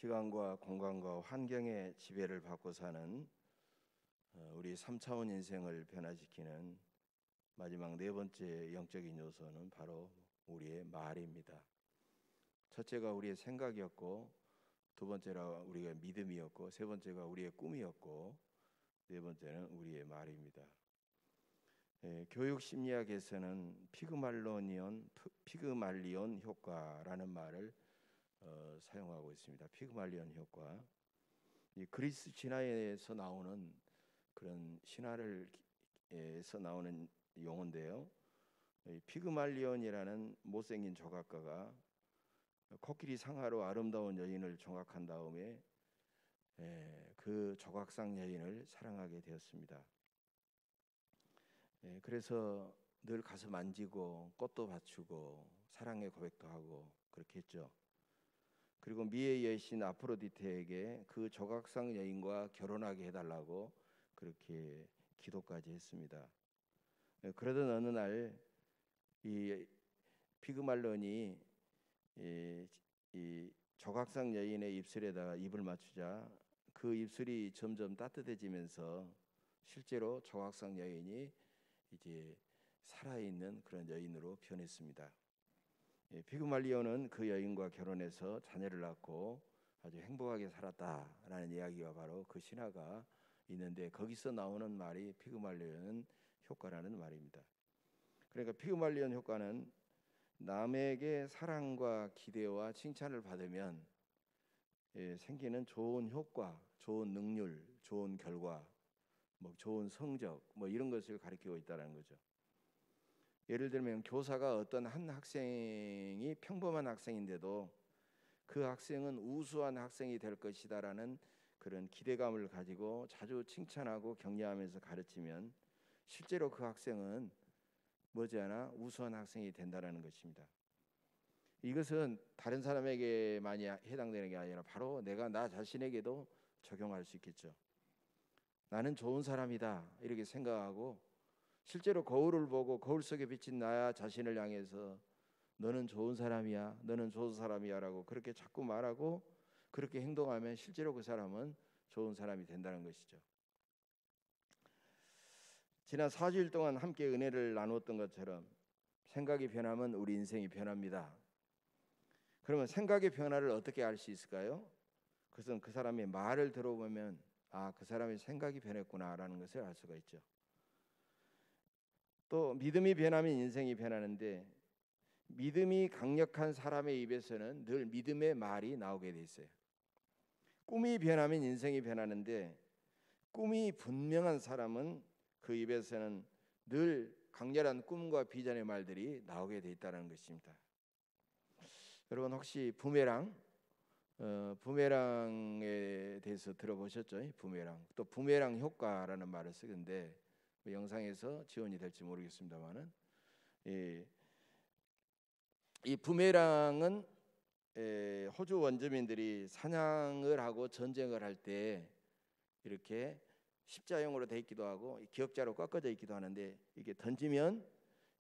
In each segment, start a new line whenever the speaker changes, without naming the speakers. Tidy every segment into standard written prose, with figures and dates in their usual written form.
시간과 공간과 환경의 지배를 받고 사는 우리 3차원 인생을 변화시키는 마지막 네 번째 영적인 요소는 바로 우리의 말입니다. 첫째가 우리의 생각이었고, 두 번째가 우리의 믿음이었고, 세 번째가 우리의 꿈이었고, 네 번째는 우리의 말입니다. 교육 심리학에서는 피그말리온 효과라는 말을 사용하고 있습니다. 피그말리온 효과. 이 그리스 신화에서 나오는 그런 신화에서 나오는 용어인데요. 피그말리온이라는 못생긴 조각가가 코끼리 상하로 아름다운 여인을 조각한 다음에 그 조각상 여인을 사랑하게 되었습니다. 그래서 늘 가서 만지고 꽃도 바치고 사랑의 고백도 하고 그렇게 했죠. 그리고 미의 여신 아프로디테에게 그 조각상 여인과 결혼하게 해달라고 그렇게 기도까지 했습니다. 그러던 어느 날 이 피그말론이 이 조각상 여인의 입술에다가 입을 맞추자 그 입술이 점점 따뜻해지면서 실제로 조각상 여인이 이제 살아있는 그런 여인으로 변했습니다. 피그말리온은 그 여인과 결혼해서 자녀를 낳고 아주 행복하게 살았다라는 이야기가 바로 그 신화가 있는데, 거기서 나오는 말이 피그말리온 효과라는 말입니다. 그러니까 피그말리온 효과는 남에게 사랑과 기대와 칭찬을 받으면 생기는 좋은 효과, 좋은 능률, 좋은 결과, 좋은 성적 이런 것을 가리키고 있다는 거죠. 예를 들면 교사가 어떤 한 학생이 평범한 학생인데도 그 학생은 우수한 학생이 될 것이다라는 그런 기대감을 가지고 자주 칭찬하고 격려하면서 가르치면 실제로 그 학생은 머지않아 우수한 학생이 된다는 것입니다. 이것은 다른 사람에게만이 해당되는 게 아니라 바로 나 자신에게도 적용할 수 있겠죠. 나는 좋은 사람이다 이렇게 생각하고 실제로 거울을 보고 거울 속에 비친 나 자신을 향해서 너는 좋은 사람이야, 너는 좋은 사람이야 라고 그렇게 자꾸 말하고 그렇게 행동하면 실제로 그 사람은 좋은 사람이 된다는 것이죠. 지난 4주일 동안 함께 은혜를 나누었던 것처럼 생각이 변하면 우리 인생이 변합니다. 그러면 생각의 변화를 어떻게 알 수 있을까요? 그것은 그 사람의 말을 들어보면 그 사람의 생각이 변했구나라는 것을 알 수가 있죠. 또 믿음이 변하면 인생이 변하는데, 믿음이 강력한 사람의 입에서는 늘 믿음의 말이 나오게 돼 있어요. 꿈이 변하면 인생이 변하는데, 꿈이 분명한 사람은 그 입에서는 늘 강렬한 꿈과 비전의 말들이 나오게 돼 있다는 것입니다. 여러분 혹시 부메랑에 대해서 들어보셨죠? 부메랑, 또 부메랑 효과라는 말을 쓰는데 영상에서 지원이 될지 모르겠습니다만은 이 부메랑은 호주 원주민들이 사냥을 하고 전쟁을 할 때 이렇게 십자형으로 돼 있기도 하고 기역자로 꺾어져 있기도 하는데, 이게 던지면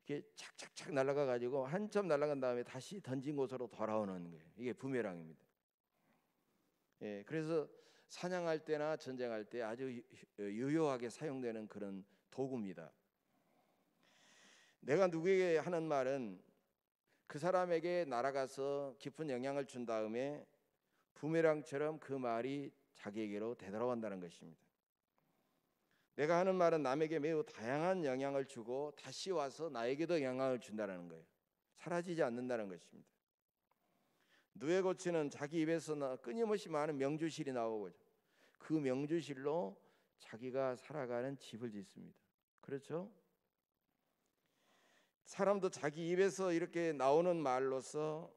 이렇게 착착착 날아가 가지고 한참 날아간 다음에 다시 던진 곳으로 돌아오는 거예요. 이게 부메랑입니다. 그래서 사냥할 때나 전쟁할 때 아주 유효하게 사용되는 그런 도구입니다. 내가 누구에게 하는 말은 그 사람에게 날아가서 깊은 영향을 준 다음에 부메랑처럼 그 말이 자기에게로 되돌아온다는 것입니다. 내가 하는 말은 남에게 매우 다양한 영향을 주고 다시 와서 나에게도 영향을 준다는 거예요. 사라지지 않는다는 것입니다. 누에 고치는 자기 입에서 끊임없이 많은 명주실이 나오고 그 명주실로 자기가 살아가는 집을 짓습니다. 그렇죠? 사람도 자기 입에서 이렇게 나오는 말로서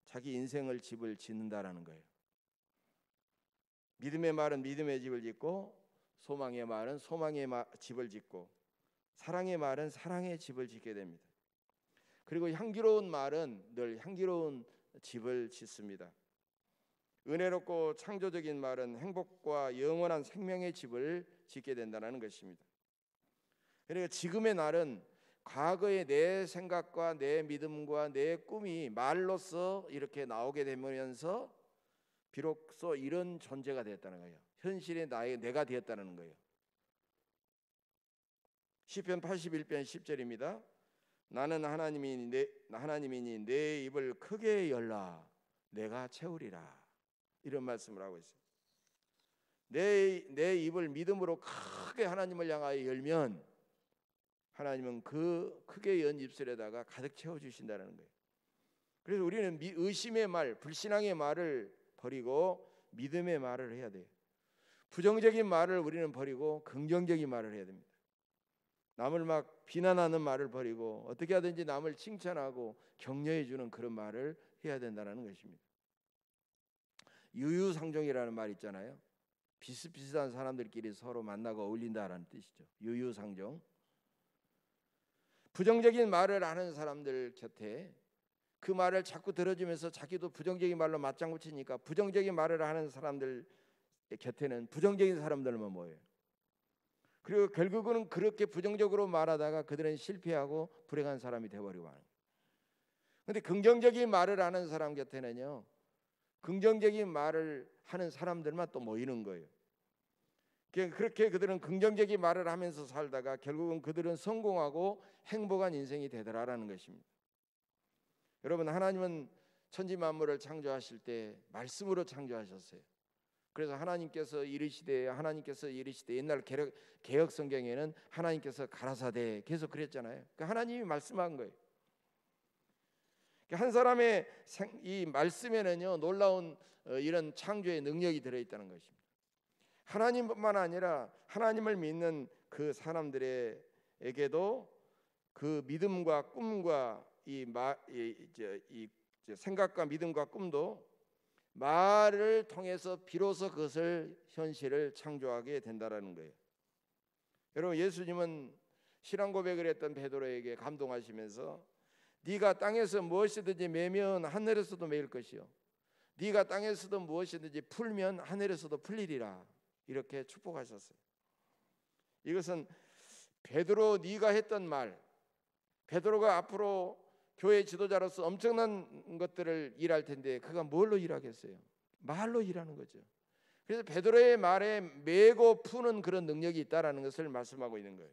자기 인생을 집을 짓는다라는 거예요. 믿음의 말은 믿음의 집을 짓고, 소망의 말은 소망의 집을 짓고, 사랑의 말은 사랑의 집을 짓게 됩니다. 그리고 향기로운 말은 늘 향기로운 집을 짓습니다. 은혜롭고 창조적인 말은 행복과 영원한 생명의 집을 짓게 된다는 것입니다. 그러니까 지금의 날은 과거의 내 생각과 내 믿음과 내 꿈이 말로서 이렇게 나오게 되면서 비로소 이런 존재가 되었다는 거예요. 현실의 내가 되었다는 거예요. 시편 81편 10절입니다. 나는 하나님이니 내 입을 크게 열라 내가 채우리라. 이런 말씀을 하고 있어요. 내 입을 믿음으로 크게 하나님을 향하여 열면 하나님은 그 크게 연 입술에다가 가득 채워주신다는 거예요. 그래서 우리는 의심의 말, 불신앙의 말을 버리고 믿음의 말을 해야 돼요. 부정적인 말을 우리는 버리고 긍정적인 말을 해야 됩니다. 남을 막 비난하는 말을 버리고 어떻게 하든지 남을 칭찬하고 격려해 주는 그런 말을 해야 된다는 것입니다. 유유상종이라는 말 있잖아요. 비슷비슷한 사람들끼리 서로 만나고 어울린다라는 뜻이죠. 유유상종. 부정적인 말을 하는 사람들 곁에 그 말을 자꾸 들어주면서 자기도 부정적인 말로 맞장구 치니까 부정적인 말을 하는 사람들 곁에는 부정적인 사람들만 모여요. 그리고 결국은 그렇게 부정적으로 말하다가 그들은 실패하고 불행한 사람이 되어버리고 하는 거예요. 그런데 긍정적인 말을 하는 사람 곁에는요, 긍정적인 말을 하는 사람들만 또 모이는 거예요. 그렇게 그들은 긍정적인 말을 하면서 살다가 결국은 그들은 성공하고 행복한 인생이 되더라라는 것입니다. 여러분, 하나님은 천지 만물을 창조하실 때 말씀으로 창조하셨어요. 그래서 하나님께서 이르시되 옛날 개역 성경에는 하나님께서 가라사대 계속 그랬잖아요. 그러니까 하나님이 말씀한 거예요. 한 사람의 이 말씀에는요 놀라운 이런 창조의 능력이 들어있다는 것입니다. 하나님뿐만 아니라 하나님을 믿는 그 사람들에게도 그 믿음과 꿈과 이 생각과 믿음과 꿈도 말을 통해서 비로소 그것을 현실을 창조하게 된다라는 거예요. 여러분, 예수님은 신앙 고백을 했던 베드로에게 감동하시면서 네가 땅에서 무엇이든지 매면 하늘에서도 매일 것이요 네가 땅에서도 무엇이든지 풀면 하늘에서도 풀리리라 이렇게 축복하셨어요. 이것은 베드로 네가 했던 말, 베드로가 앞으로 교회 지도자로서 엄청난 것들을 일할 텐데 그가 뭘로 일하겠어요? 말로 일하는 거죠. 그래서 베드로의 말에 매고 푸는 그런 능력이 있다라는 것을 말씀하고 있는 거예요.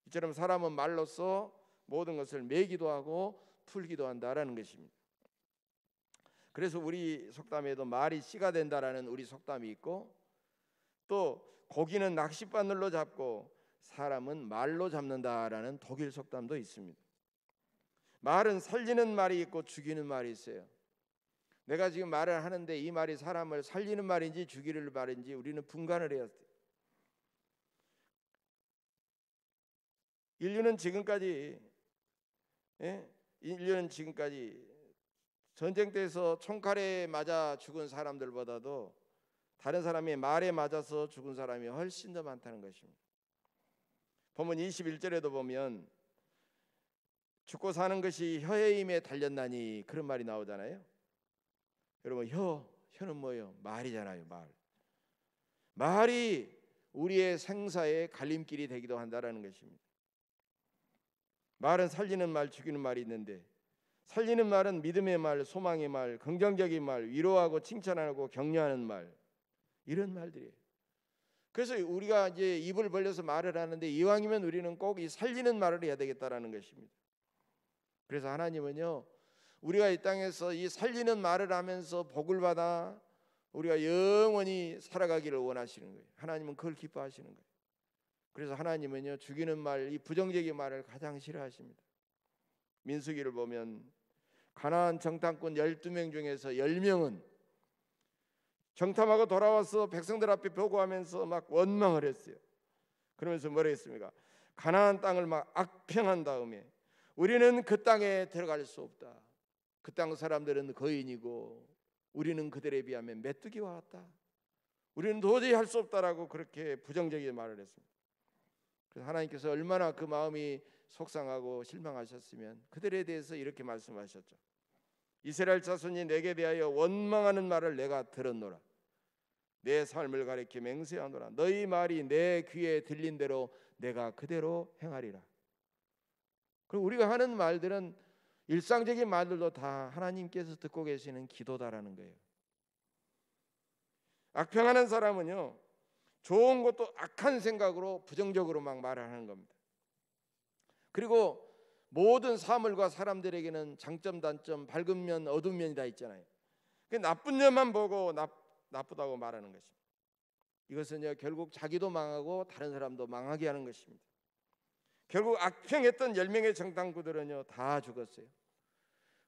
이처럼 사람은 말로써 모든 것을 매기도 하고 풀기도 한다라는 것입니다. 그래서 우리 속담에도 말이 씨가 된다라는 우리 속담이 있고, 또 고기는 낚싯바늘로 잡고 사람은 말로 잡는다라는 독일 속담도 있습니다. 말은 살리는 말이 있고 죽이는 말이 있어요. 내가 지금 말을 하는데 이 말이 사람을 살리는 말인지 죽이는 말인지 우리는 분간을 해야 돼요. 인류는 지금까지 전쟁터에서 총칼에 맞아 죽은 사람들보다도 다른 사람이 말에 맞아서 죽은 사람이 훨씬 더 많다는 것입니다. 본문 21절에도 보면 죽고 사는 것이 혀의 힘에 달렸나니 그런 말이 나오잖아요. 여러분, 혀는 뭐예요? 말이잖아요. 말이 우리의 생사의 갈림길이 되기도 한다라는 것입니다. 말은 살리는 말, 죽이는 말이 있는데 살리는 말은 믿음의 말, 소망의 말, 긍정적인 말, 위로하고 칭찬하고 격려하는 말, 이런 말들이에요. 그래서 우리가 이제 입을 벌려서 말을 하는데 이왕이면 우리는 꼭 이 살리는 말을 해야 되겠다라는 것입니다. 그래서 하나님은요, 우리가 이 땅에서 이 살리는 말을 하면서 복을 받아 우리가 영원히 살아가기를 원하시는 거예요. 하나님은 그걸 기뻐하시는 거예요. 그래서 하나님은요, 죽이는 말, 이 부정적인 말을 가장 싫어하십니다. 민수기를 보면 가나안 정탐꾼 12명 중에서 10명은 정탐하고 돌아와서 백성들 앞에 보고하면서 막 원망을 했어요. 그러면서 뭐라 했습니까? 가나안 땅을 막 악평한 다음에 우리는 그 땅에 들어갈 수 없다. 그 땅 사람들은 거인이고 우리는 그들에 비하면 메뚜기와 같다. 우리는 도저히 할 수 없다라고 그렇게 부정적인 말을 했습니다. 그래서 하나님께서 얼마나 그 마음이 속상하고 실망하셨으면 그들에 대해서 이렇게 말씀하셨죠. 이스라엘 자손이 내게 대하여 원망하는 말을 내가 들었노라. 내 삶을 가리켜 맹세하노라. 너희 말이 내 귀에 들린 대로 내가 그대로 행하리라. 그리고 우리가 하는 말들은 일상적인 말들도 다 하나님께서 듣고 계시는 기도다라는 거예요. 악평하는 사람은요, 좋은 것도 악한 생각으로 부정적으로 막 말을 하는 겁니다. 그리고 모든 사물과 사람들에게는 장점, 단점, 밝은 면, 어두운 면이 다 있잖아요. 그 나쁜 면만 보고 나쁘다고 말하는 것입니다. 이것은요, 결국 자기도 망하고 다른 사람도 망하게 하는 것입니다. 결국 악평했던 10명의 정탐꾼들은요 다 죽었어요.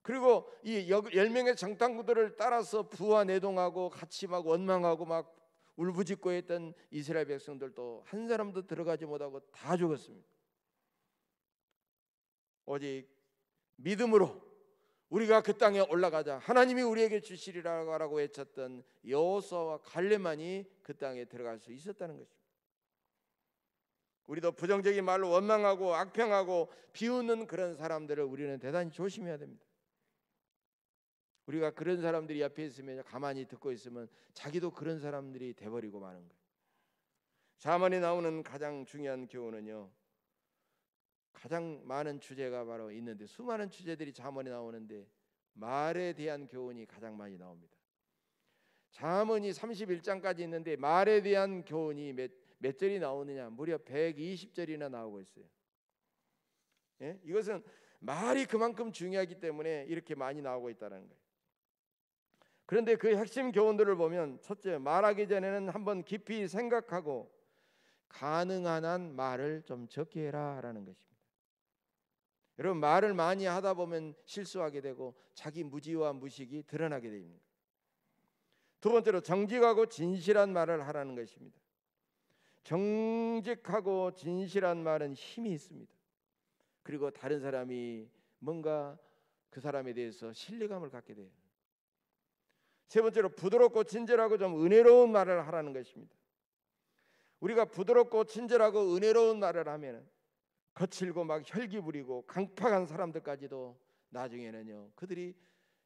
그리고 이 10명의 정탐꾼들을 따라서 부하 내동하고 같이 막 원망하고 막 울부짖고 했던 이스라엘 백성들도 한 사람도 들어가지 못하고 다 죽었습니다. 오직 믿음으로 우리가 그 땅에 올라가자, 하나님이 우리에게 주시리라고 외쳤던 여호수아와 갈렙만이 그 땅에 들어갈 수 있었다는 것입니다. 우리도 부정적인 말로 원망하고 악평하고 비웃는 그런 사람들을 우리는 대단히 조심해야 됩니다. 우리가 그런 사람들이 옆에 있으면 가만히 듣고 있으면 자기도 그런 사람들이 돼버리고 마는 거예요. 잠언에 나오는 가장 중요한 교훈은요, 가장 많은 주제가 바로 있는데, 수많은 주제들이 잠언에 나오는데 말에 대한 교훈이 가장 많이 나옵니다. 잠언이 31장까지 있는데 말에 대한 교훈이 몇 절이 나오느냐? 무려 120절이나 나오고 있어요. 예? 이것은 말이 그만큼 중요하기 때문에 이렇게 많이 나오고 있다는 거예요. 그런데 그 핵심 교훈들을 보면, 첫째, 말하기 전에는 한번 깊이 생각하고 가능한 한 말을 좀 적게 해라라는 것입니다. 여러분, 말을 많이 하다 보면 실수하게 되고 자기 무지와 무식이 드러나게 됩니다. 두 번째로, 정직하고 진실한 말을 하라는 것입니다. 정직하고 진실한 말은 힘이 있습니다. 그리고 다른 사람이 뭔가 그 사람에 대해서 신뢰감을 갖게 돼요. 세 번째로, 부드럽고 친절하고 좀 은혜로운 말을 하라는 것입니다. 우리가 부드럽고 친절하고 은혜로운 말을 하면 거칠고 막 혈기 부리고 강팍한 사람들까지도 나중에는요, 그들이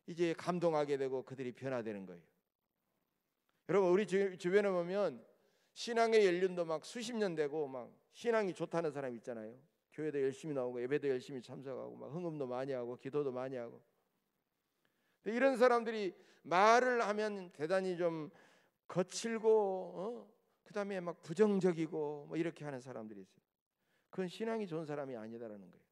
이제 감동하게 되고 그들이 변화되는 거예요. 여러분, 우리 주변에 보면 신앙의 연륜도 막 수십 년 되고 막 신앙이 좋다는 사람 있잖아요. 교회도 열심히 나오고 예배도 열심히 참석하고 막 헌금도 많이 하고 기도도 많이 하고. 근데 이런 사람들이 말을 하면 대단히 좀 거칠고 그다음에 막 부정적이고 뭐 이렇게 하는 사람들이 있어요. 그건 신앙이 좋은 사람이 아니다라는 거예요.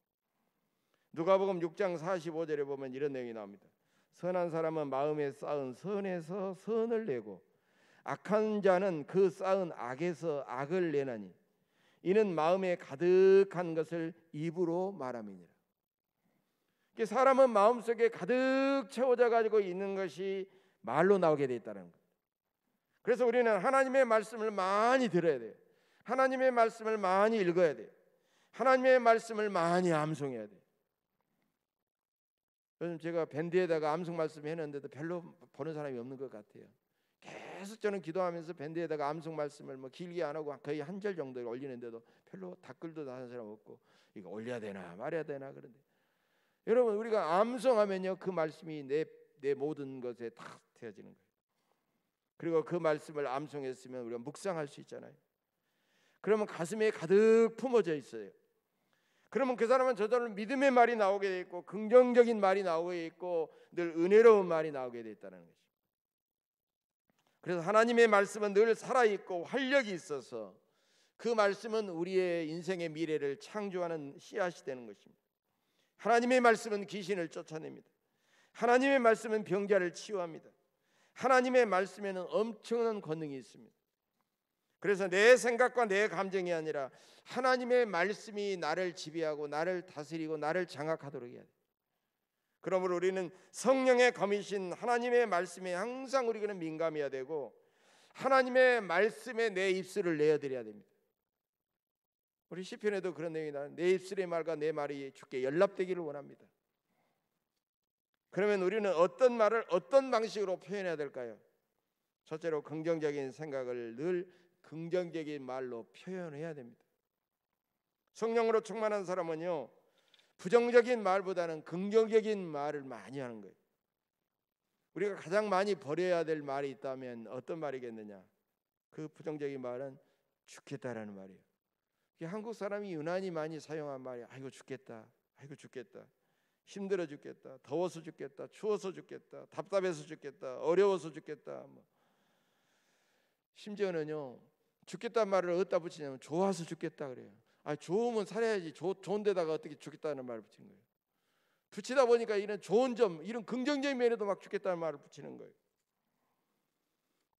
누가복음 6장 45절에 보면 이런 내용이 나옵니다. 선한 사람은 마음에 쌓은 선에서 선을 내고 악한 자는 그 쌓은 악에서 악을 내나니 이는 마음에 가득한 것을 입으로 말함이니라. 사람은 마음속에 가득 채워져 가지고 있는 것이 말로 나오게 돼 있다는 거예요. 그래서 우리는 하나님의 말씀을 많이 들어야 돼요. 하나님의 말씀을 많이 읽어야 돼요. 하나님의 말씀을 많이 암송해야 돼요. 요즘 제가 밴드에다가 암송 말씀 해놨는데도 별로 보는 사람이 없는 것 같아요. 계속 저는 기도하면서 밴드에다가 암송 말씀을 뭐 길게 안 하고 거의 한 절 정도 올리는데도 별로 댓글도 다는 사람 없고, 이거 올려야 되나 말해야 되나. 그런데 여러분, 우리가 암송하면요 그 말씀이 내 모든 것에 다 되어지는 거예요. 그리고 그 말씀을 암송했으면 우리가 묵상할 수 있잖아요. 그러면 가슴에 가득 품어져 있어요. 그러면 그 사람은 저절로 믿음의 말이 나오게 돼 있고 긍정적인 말이 나오게 돼 있고 늘 은혜로운 말이 나오게 돼 있다는 것이죠. 그래서 하나님의 말씀은 늘 살아있고 활력이 있어서 그 말씀은 우리의 인생의 미래를 창조하는 씨앗이 되는 것입니다. 하나님의 말씀은 귀신을 쫓아냅니다. 하나님의 말씀은 병자를 치유합니다. 하나님의 말씀에는 엄청난 권능이 있습니다. 그래서 내 생각과 내 감정이 아니라 하나님의 말씀이 나를 지배하고 나를 다스리고 나를 장악하도록 해야 돼요. 그러므로 우리는 성령의 검이신 하나님의 말씀에 항상 우리는 민감해야 되고 하나님의 말씀에 내 입술을 내어드려야 됩니다. 우리 시편에도 그런 내용이 나와요. 내 입술의 말과 내 말이 주께 연락되기를 원합니다. 그러면 우리는 어떤 말을 어떤 방식으로 표현해야 될까요? 첫째로, 긍정적인 생각을 늘 긍정적인 말로 표현해야 됩니다. 성령으로 충만한 사람은요 부정적인 말보다는 긍정적인 말을 많이 하는 거예요. 우리가 가장 많이 버려야 될 말이 있다면 어떤 말이겠느냐? 그 부정적인 말은 죽겠다라는 말이에요. 한국 사람이 유난히 많이 사용한 말이 아이고 죽겠다, 아이고 죽겠다, 힘들어 죽겠다, 더워서 죽겠다, 추워서 죽겠다, 답답해서 죽겠다, 어려워서 죽겠다. 심지어는요, 죽겠다는 말을 어디다 붙이냐면 좋아서 죽겠다 그래요. 아, 좋으면 살아야지. 좋은 데다가 어떻게 죽겠다는 말을 붙인 거예요. 붙이다 보니까 이런 좋은 점, 이런 긍정적인 면에도 막 죽겠다는 말을 붙이는 거예요.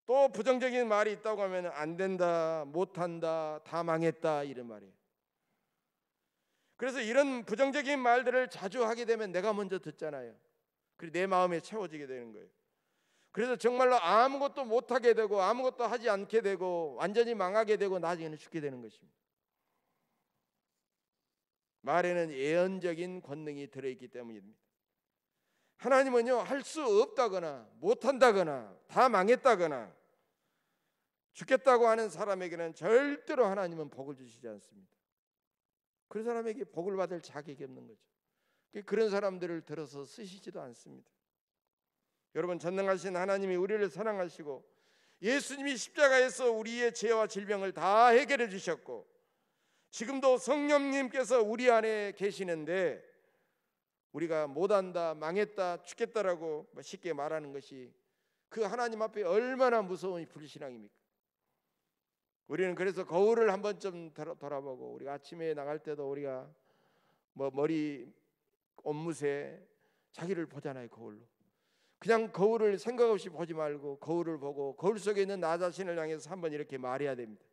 또 부정적인 말이 있다고 하면 안 된다, 못한다, 다 망했다 이런 말이에요. 그래서 이런 부정적인 말들을 자주 하게 되면 내가 먼저 듣잖아요. 그리고 내 마음에 채워지게 되는 거예요. 그래서 정말로 아무것도 못하게 되고 아무것도 하지 않게 되고 완전히 망하게 되고 나중에는 죽게 되는 것입니다. 말에는 예언적인 권능이 들어있기 때문입니다. 하나님은요, 할 수 없다거나 못한다거나 다 망했다거나 죽겠다고 하는 사람에게는 절대로 하나님은 복을 주시지 않습니다. 그런 사람에게 복을 받을 자격이 없는 거죠. 그런 사람들을 들어서 쓰시지도 않습니다. 여러분, 전능하신 하나님이 우리를 사랑하시고 예수님이 십자가에서 우리의 죄와 질병을 다 해결해 주셨고 지금도 성령님께서 우리 안에 계시는데 우리가 못한다, 망했다, 죽겠다라고 쉽게 말하는 것이 그 하나님 앞에 얼마나 무서운 불신앙입니까? 우리는 그래서 거울을 한 번쯤 돌아보고 우리가 아침에 나갈 때도 우리가 머리 옷무새 자기를 보잖아요. 거울로. 그냥 거울을 생각 없이 보지 말고 거울을 보고 거울 속에 있는 나 자신을 향해서 한번 이렇게 말해야 됩니다.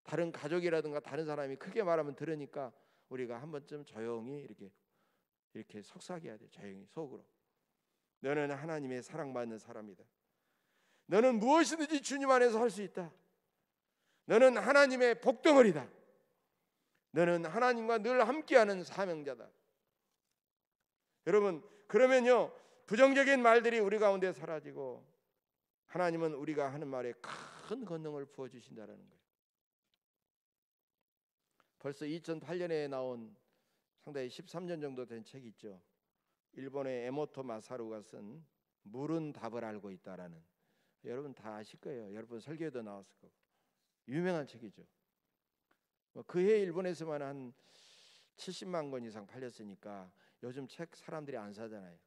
다른 가족이라든가 다른 사람이 크게 말하면 들으니까 우리가 한 번쯤 조용히 이렇게 속삭여야 돼. 조용히 속으로. 너는 하나님의 사랑받는 사람이다. 너는 무엇이든지 주님 안에서 할 수 있다. 너는 하나님의 복덩어리다. 너는 하나님과 늘 함께하는 사명자다. 여러분, 그러면요 부정적인 말들이 우리 가운데 사라지고 하나님은 우리가 하는 말에 큰 권능을 부어주신다는 거예요. 벌써 2008년에 나온 상당히 13년 정도 된 책이 있죠. 일본의 에모토 마사루가 쓴 물은 답을 알고 있다라는, 여러분 다 아실 거예요. 여러분 설교에도 나왔을 거고 유명한 책이죠. 그해 일본에서만 한 70만 권 이상 팔렸으니까 요즘 책 사람들이 안 사잖아요.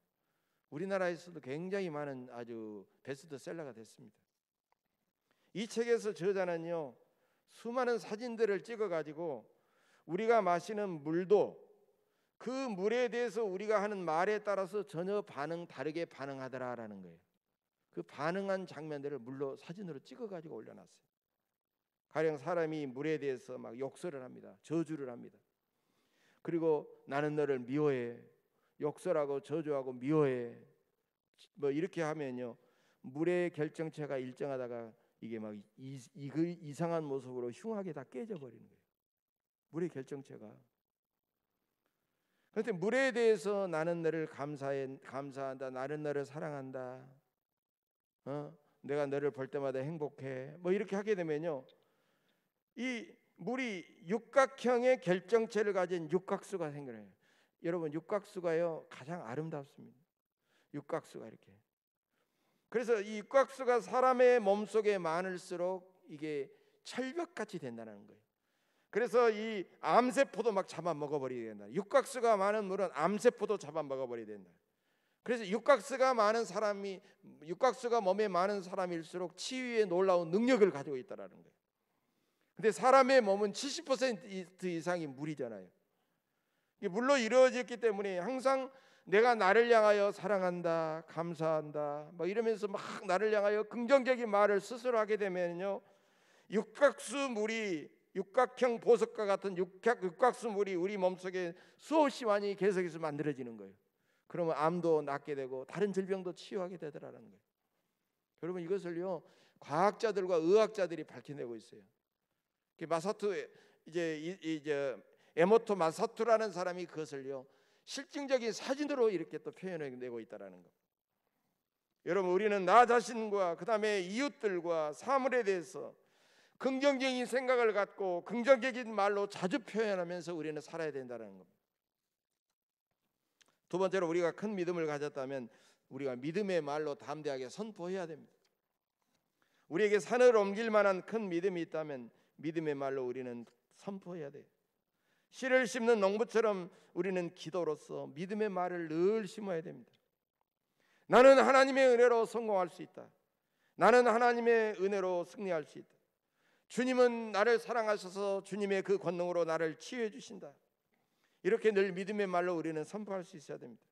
우리나라에서도 굉장히 많은 아주 베스트셀러가 됐습니다. 이 책에서 저자는요 수많은 사진들을 찍어가지고 우리가 마시는 물도 그 물에 대해서 우리가 하는 말에 따라서 전혀 다르게 반응하더라라는 거예요. 그 반응한 장면들을 물로 사진으로 찍어가지고 올려놨어요. 가령 사람이 물에 대해서 막 욕설을 합니다. 저주를 합니다. 그리고 나는 너를 미워해, 욕설하고 저주하고 미워해, 이렇게 하면요 물의 결정체가 일정하다가 이게 막 이상한 모습으로 흉하게 다 깨져 버리는 거예요. 물의 결정체가. 그런데 물에 대해서 나는 너를 감사한다, 나는 너를 사랑한다, 내가 너를 볼 때마다 행복해, 이렇게 하게 되면요 이 물이 육각형의 결정체를 가진 육각수가 생겨요. 여러분 육각수가요 가장 아름답습니다. 육각수가 이렇게. 그래서 이 육각수가 사람의 몸속에 많을수록 이게 철벽같이 된다는 거예요. 그래서 이 암세포도 막 잡아먹어버리게 된다. 육각수가 많은 물은 암세포도 잡아먹어버리게 된다. 그래서 육각수가 몸에 많은 사람일수록 치유에 놀라운 능력을 가지고 있다는 거예요. 근데 사람의 몸은 70% 이상이 물이잖아요. 이게 물로 이루어졌기 때문에 항상 내가 나를 향하여 사랑한다, 감사한다, 이러면서 막 나를 향하여 긍정적인 말을 스스로 하게 되면요, 육각수 물이 육각형 보석과 같은 육각수 물이 우리 몸속에 수없이 많이 계속해서 만들어지는 거예요. 그러면 암도 낫게 되고 다른 질병도 치유하게 되더라는 거예요. 여러분 이것을요 과학자들과 의학자들이 밝혀내고 있어요. 마사투 이제 에모토 마사투라는 사람이 그것을요 실증적인 사진으로 이렇게 또 표현해내고 있다라는 거. 여러분 우리는 나 자신과 그 다음에 이웃들과 사물에 대해서 긍정적인 생각을 갖고 긍정적인 말로 자주 표현하면서 우리는 살아야 된다는 겁니다. 두 번째로 우리가 큰 믿음을 가졌다면 우리가 믿음의 말로 담대하게 선포해야 됩니다. 우리에게 산을 옮길 만한 큰 믿음이 있다면 믿음의 말로 우리는 선포해야 돼요. 씨를 심는 농부처럼 우리는 기도로서 믿음의 말을 늘 심어야 됩니다. 나는 하나님의 은혜로 성공할 수 있다. 나는 하나님의 은혜로 승리할 수 있다. 주님은 나를 사랑하셔서 주님의 그 권능으로 나를 치유해 주신다. 이렇게 늘 믿음의 말로 우리는 선포할 수 있어야 됩니다.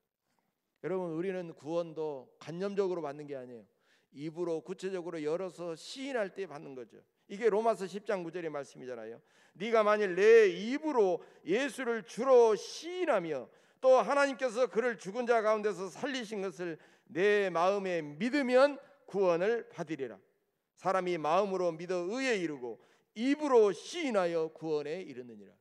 여러분, 우리는 구원도 관념적으로 받는 게 아니에요. 입으로 구체적으로 열어서 시인할 때 받는 거죠. 이게 로마서 10장 9절의 말씀이잖아요. 네가 만일 내 입으로 예수를 주로 시인하며 또 하나님께서 그를 죽은 자 가운데서 살리신 것을 내 마음에 믿으면 구원을 받으리라. 사람이 마음으로 믿어 의에 이르고 입으로 시인하여 구원에 이르느니라.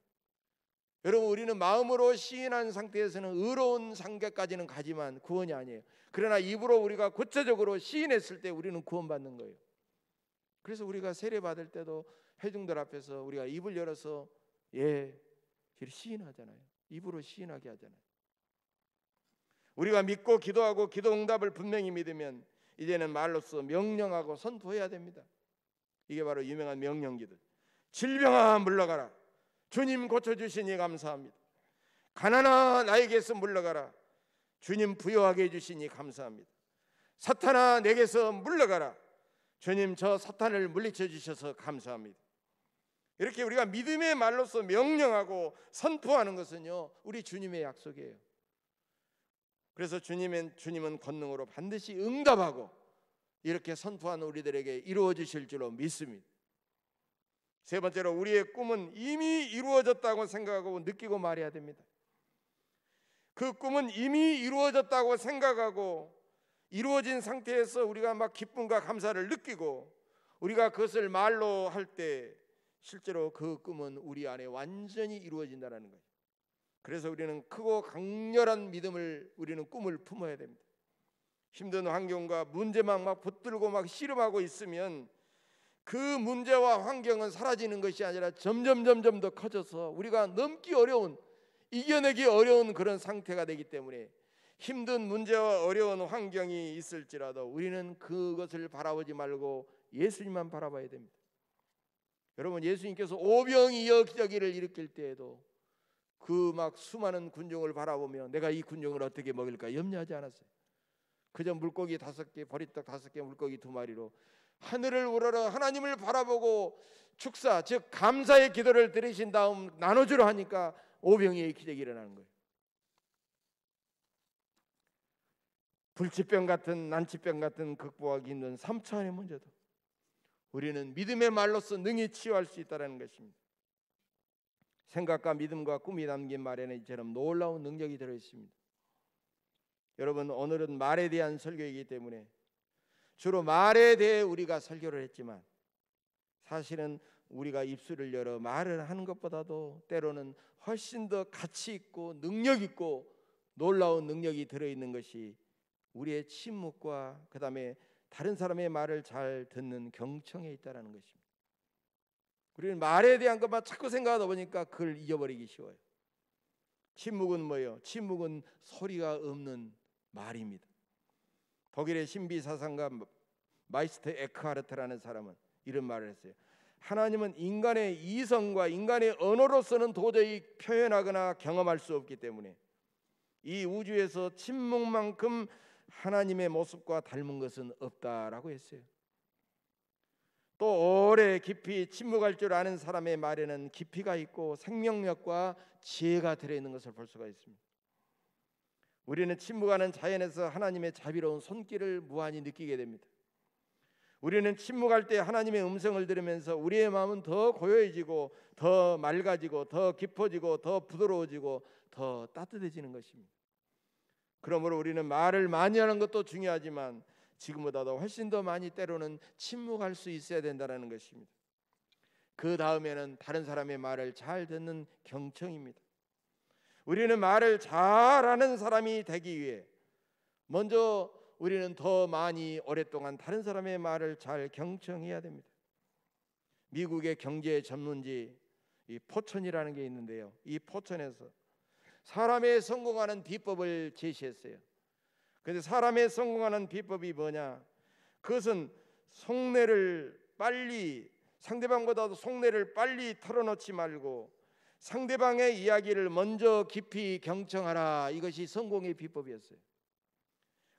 여러분, 우리는 마음으로 시인한 상태에서는 의로운 상태까지는 가지만 구원이 아니에요. 그러나 입으로 우리가 구체적으로 시인했을 때 우리는 구원받는 거예요. 그래서 우리가 세례 받을 때도 회중들 앞에서 우리가 입을 열어서 시인하잖아요. 입으로 시인하게 하잖아요. 우리가 믿고 기도하고 기도 응답을 분명히 믿으면 이제는 말로써 명령하고 선포해야 됩니다. 이게 바로 유명한 명령기도. 질병아 물러가라. 주님 고쳐주시니 감사합니다. 가난아 나에게서 물러가라. 주님 부여하게 해주시니 감사합니다. 사탄아 내게서 물러가라. 주님 저 사탄을 물리쳐 주셔서 감사합니다. 이렇게 우리가 믿음의 말로서 명령하고 선포하는 것은요, 우리 주님의 약속이에요. 그래서 주님은 권능으로 반드시 응답하고 이렇게 선포하는 우리들에게 이루어 주실 줄로 믿습니다. 세 번째로, 우리의 꿈은 이미 이루어졌다고 생각하고 느끼고 말해야 됩니다. 그 꿈은 이미 이루어졌다고 생각하고 이루어진 상태에서 우리가 막 기쁨과 감사를 느끼고 우리가 그것을 말로 할 때 실제로 그 꿈은 우리 안에 완전히 이루어진다는 거예요. 그래서 우리는 크고 강렬한 믿음을, 우리는 꿈을 품어야 됩니다. 힘든 환경과 문제만 막 붙들고 막 씨름하고 있으면 그 문제와 환경은 사라지는 것이 아니라 점점 더 커져서 우리가 넘기 어려운, 이겨내기 어려운 그런 상태가 되기 때문에 힘든 문제와 어려운 환경이 있을지라도 우리는 그것을 바라보지 말고 예수님만 바라봐야 됩니다. 여러분, 예수님께서 오병이어기를 일으킬 때에도 그 막 수많은 군중을 바라보며 내가 이 군중을 어떻게 먹일까 염려하지 않았어요. 그저 물고기 5개, 보리떡 5개, 물고기 2마리로 하늘을 우러러 하나님을 바라보고 축사, 즉 감사의 기도를 드리신 다음 나눠주려 하니까 오병이의 기적이 일어나는 거예요. 불치병 같은, 난치병 같은 극복하기 힘든 3차원의 문제도 우리는 믿음의 말로서 능히 치유할 수 있다는 것입니다. 생각과 믿음과 꿈이 담긴 말에는 이처럼 놀라운 능력이 들어있습니다. 여러분, 오늘은 말에 대한 설교이기 때문에 주로 말에 대해 우리가 설교를 했지만 사실은 우리가 입술을 열어 말을 하는 것보다도 때로는 훨씬 더 가치 있고 능력 있고 놀라운 능력이 들어있는 것이 우리의 침묵과 그 다음에 다른 사람의 말을 잘 듣는 경청에 있다는 것입니다. 우리는 말에 대한 것만 자꾸 생각하다 보니까 그걸 잊어버리기 쉬워요. 침묵은 뭐예요? 침묵은 소리가 없는 말입니다. 독일의 신비사상가 마이스터 에크하르트라는 사람은 이런 말을 했어요. 하나님은 인간의 이성과 인간의 언어로서는 도저히 표현하거나 경험할 수 없기 때문에 이 우주에서 침묵만큼 하나님의 모습과 닮은 것은 없다라고 했어요. 또 오래 깊이 침묵할 줄 아는 사람의 말에는 깊이가 있고 생명력과 지혜가 들어있는 것을 볼 수가 있습니다. 우리는 침묵하는 자연에서 하나님의 자비로운 손길을 무한히 느끼게 됩니다. 우리는 침묵할 때 하나님의 음성을 들으면서 우리의 마음은 더 고요해지고 더 맑아지고 더 깊어지고 더 부드러워지고 더 따뜻해지는 것입니다. 그러므로 우리는 말을 많이 하는 것도 중요하지만 지금보다도 훨씬 더 많이 때로는 침묵할 수 있어야 된다는 것입니다. 그 다음에는 다른 사람의 말을 잘 듣는 경청입니다. 우리는 말을 잘하는 사람이 되기 위해 먼저 우리는 더 많이 오랫동안 다른 사람의 말을 잘 경청해야 됩니다. 미국의 경제 전문지 이 포천이라는 게 있는데요. 이 포천에서 사람의 성공하는 비법을 제시했어요. 그런데 사람의 성공하는 비법이 뭐냐? 그것은 속내를 빨리, 상대방보다도 속내를 빨리 털어놓지 말고 상대방의 이야기를 먼저 깊이 경청하라. 이것이 성공의 비법이었어요.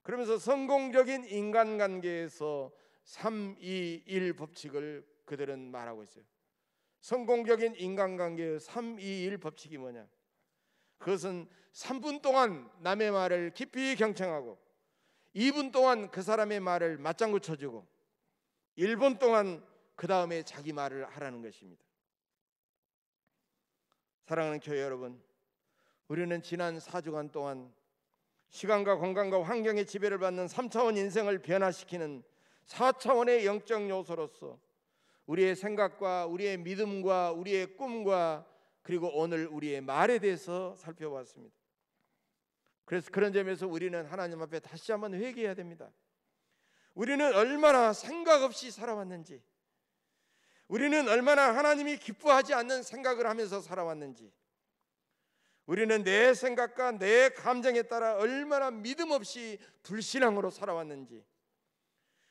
그러면서 성공적인 인간관계에서 3-2-1 법칙을 그들은 말하고 있어요. 성공적인 인간관계의 3-2-1 법칙이 뭐냐? 그것은 3분 동안 남의 말을 깊이 경청하고 2분 동안 그 사람의 말을 맞장구 쳐주고 1분 동안 그 다음에 자기 말을 하라는 것입니다. 사랑하는 교회 여러분, 우리는 지난 4주간 동안 시간과 공간과 환경의 지배를 받는 3차원 인생을 변화시키는 4차원의 영적 요소로서 우리의 생각과 우리의 믿음과 우리의 꿈과 그리고 오늘 우리의 말에 대해서 살펴봤습니다. 그래서 그런 점에서 우리는 하나님 앞에 다시 한번 회개해야 됩니다. 우리는 얼마나 생각 없이 살아왔는지, 우리는 얼마나 하나님이 기뻐하지 않는 생각을 하면서 살아왔는지, 우리는 내 생각과 내 감정에 따라 얼마나 믿음 없이 불신앙으로 살아왔는지,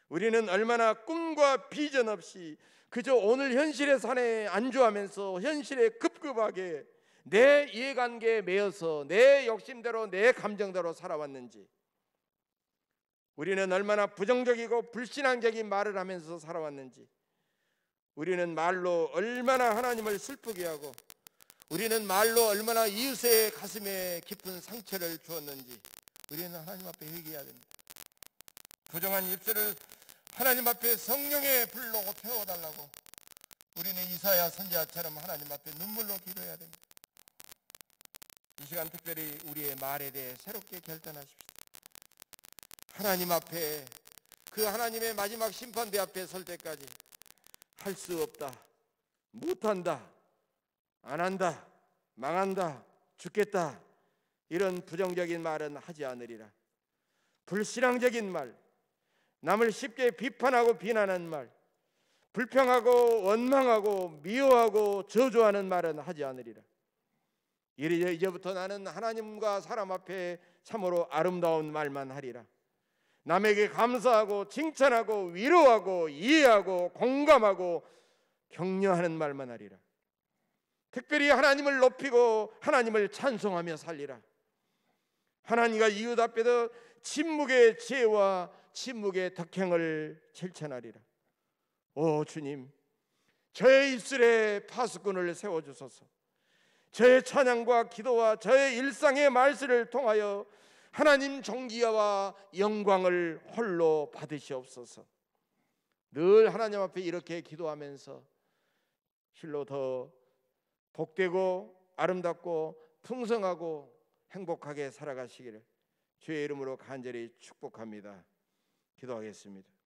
우리는 얼마나 꿈과 비전 없이 그저 오늘 현실의 산에 안주하면서 현실에 급급하게 내 이해관계에 매여서 내 욕심대로 내 감정대로 살아왔는지, 우리는 얼마나 부정적이고 불신앙적인 말을 하면서 살아왔는지, 우리는 말로 얼마나 하나님을 슬프게 하고 우리는 말로 얼마나 이웃의 가슴에 깊은 상처를 주었는지 우리는 하나님 앞에 회개해야 됩니다. 부정한 입술을 하나님 앞에 성령의 불로 태워달라고 우리는 이사야 선지자처럼 하나님 앞에 눈물로 기도해야 됩니다. 이 시간 특별히 우리의 말에 대해 새롭게 결단하십시오. 하나님 앞에, 그 하나님의 마지막 심판대 앞에 설 때까지 할 수 없다, 못한다, 안 한다, 망한다, 죽겠다, 이런 부정적인 말은 하지 않으리라. 불신앙적인 말, 남을 쉽게 비판하고 비난하는 말, 불평하고 원망하고 미워하고 저주하는 말은 하지 않으리라. 이제부터 나는 하나님과 사람 앞에 참으로 아름다운 말만 하리라. 남에게 감사하고 칭찬하고 위로하고 이해하고 공감하고 격려하는 말만 하리라. 특별히 하나님을 높이고 하나님을 찬송하며 살리라. 하나님과 이웃 앞에서 침묵의 지혜와 침묵의 덕행을 실천하리라. 오 주님, 저의 입술에 파수꾼을 세워주소서. 저의 찬양과 기도와 저의 일상의 말씀을 통하여 하나님 존귀와 영광을 홀로 받으시옵소서. 늘 하나님 앞에 이렇게 기도하면서 실로 더 복되고 아름답고 풍성하고 행복하게 살아가시기를 주의 이름으로 간절히 축복합니다. 기도하겠습니다.